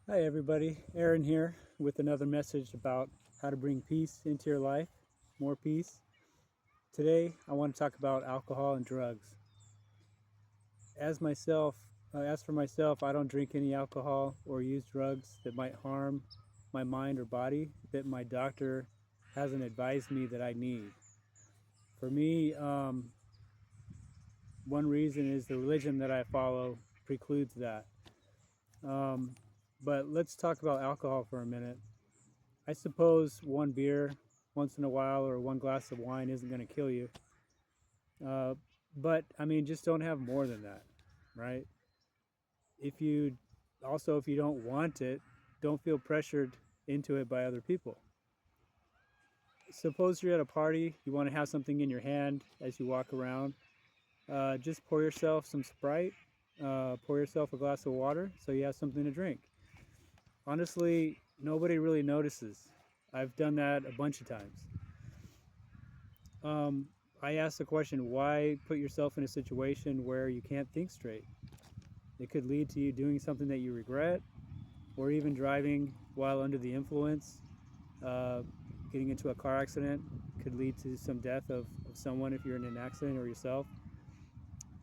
Hi, everybody. Aaron here with another message about how to bring peace into your life, more peace. Today, I want to talk about alcohol and drugs. As for myself, I don't drink any alcohol or use drugs that might harm my mind or body that my doctor hasn't advised me that I need. For me, one reason is the religion that I follow precludes that. Um, but let's talk about alcohol for a minute. I suppose one beer once in a while or one glass of wine isn't going to kill you. Uh, but I mean, just don't have more than that, right? If you if you don't want it, don't feel pressured into it by other people. Suppose you're at a party, you want to have something in your hand as you walk around. Just pour yourself some Sprite, pour yourself a glass of water so you have something to drink. Honestly, nobody really notices. I've done that a bunch of times. um, I asked the question, why put yourself in a situation where you can't think straight? It could lead to you doing something that you regret, or even driving while under the influence. Uh, Getting into a car accident could lead to some death of someone if you're in an accident or yourself.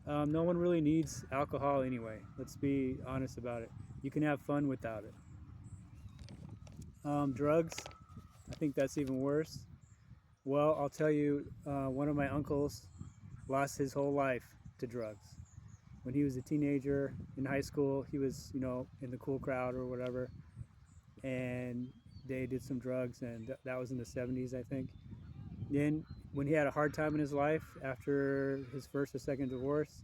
No one really needs alcohol anyway. Let's be honest about it. You can have fun without it. Drugs, I think that's even worse. Well, I'll tell you, one of my uncles lost his whole life to drugs. When he was a teenager in high school, he was, in the cool crowd or whatever, and they did some drugs, and that was in the 70s, I think. Then, when he had a hard time in his life after his first or second divorce,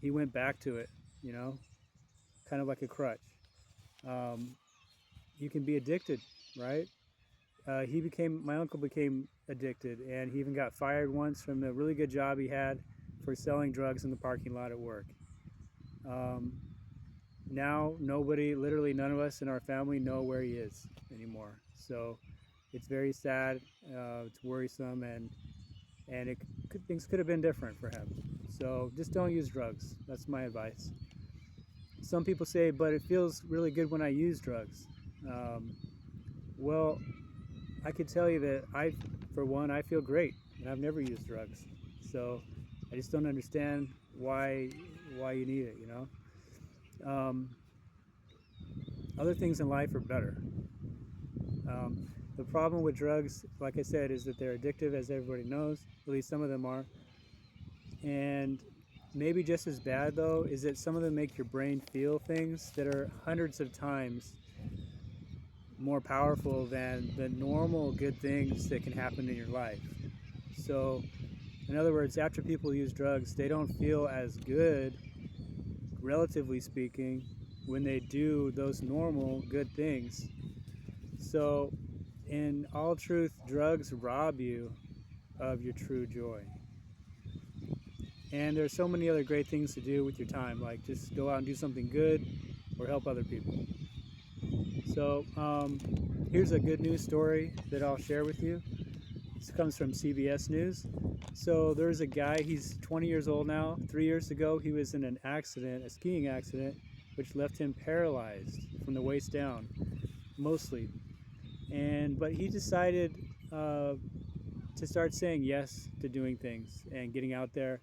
he went back to it, you know, kind of like a crutch. Um, you can be addicted, right? My uncle became addicted, and he even got fired once from a really good job he had for selling drugs in the parking lot at work. Um, Now literally none of us in our family know where he is anymore. So it's very sad. It's worrisome, and things could have been different for him. So just don't use drugs. That's my advice. Some people say, but it feels really good when I use drugs. Um, well, I could tell you that for one, I feel great, and I've never used drugs. So I just don't understand why you need it. Um, Other things in life are better. The problem with drugs, like I said, is that they're addictive, as everybody knows. At least some of them are. And maybe just as bad, though, is that some of them make your brain feel things that are hundreds of times more powerful than the normal good things that can happen in your life. So, in other words, after people use drugs, they don't feel as good, relatively speaking, when they do those normal good things. So, in all truth, drugs rob you of your true joy. And there's so many other great things to do with your time, like just go out and do something good or help other people. So here's a good news story that I'll share with you. This comes from CBS News. So there's a guy, he's 20 years old now. 3 years ago, he was in an accident, a skiing accident, which left him paralyzed from the waist down, mostly. But he decided to start saying yes to doing things and getting out there.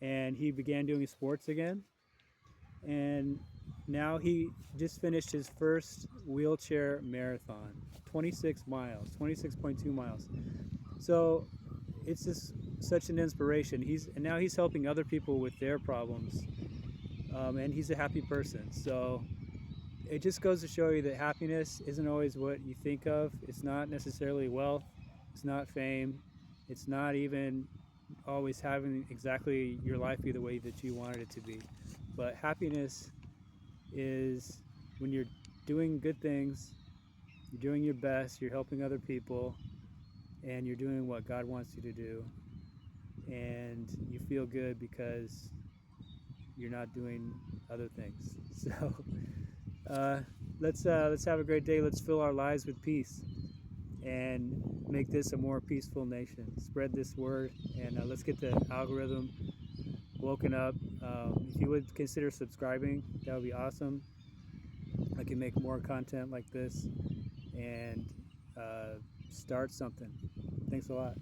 And he began doing sports again. And now he just finished his first wheelchair marathon, 26 miles, 26.2 miles. So it's just such an inspiration. Now he's helping other people with their problems, and he's a happy person. So it just goes to show you that happiness isn't always what you think of. It's not necessarily wealth. It's not fame. It's not even always having exactly your life be the way that you wanted it to be. But happiness is when you're doing good things, you're doing your best, you're helping other people, and you're doing what God wants you to do. And you feel good because you're not doing other things. So uh, let's have a great day. Let's fill our lives with peace and make this a more peaceful nation. Spread this word, and let's get the algorithm woken up. If you would consider subscribing, that would be awesome. Again, can make more content like this and start something. Thanks a lot.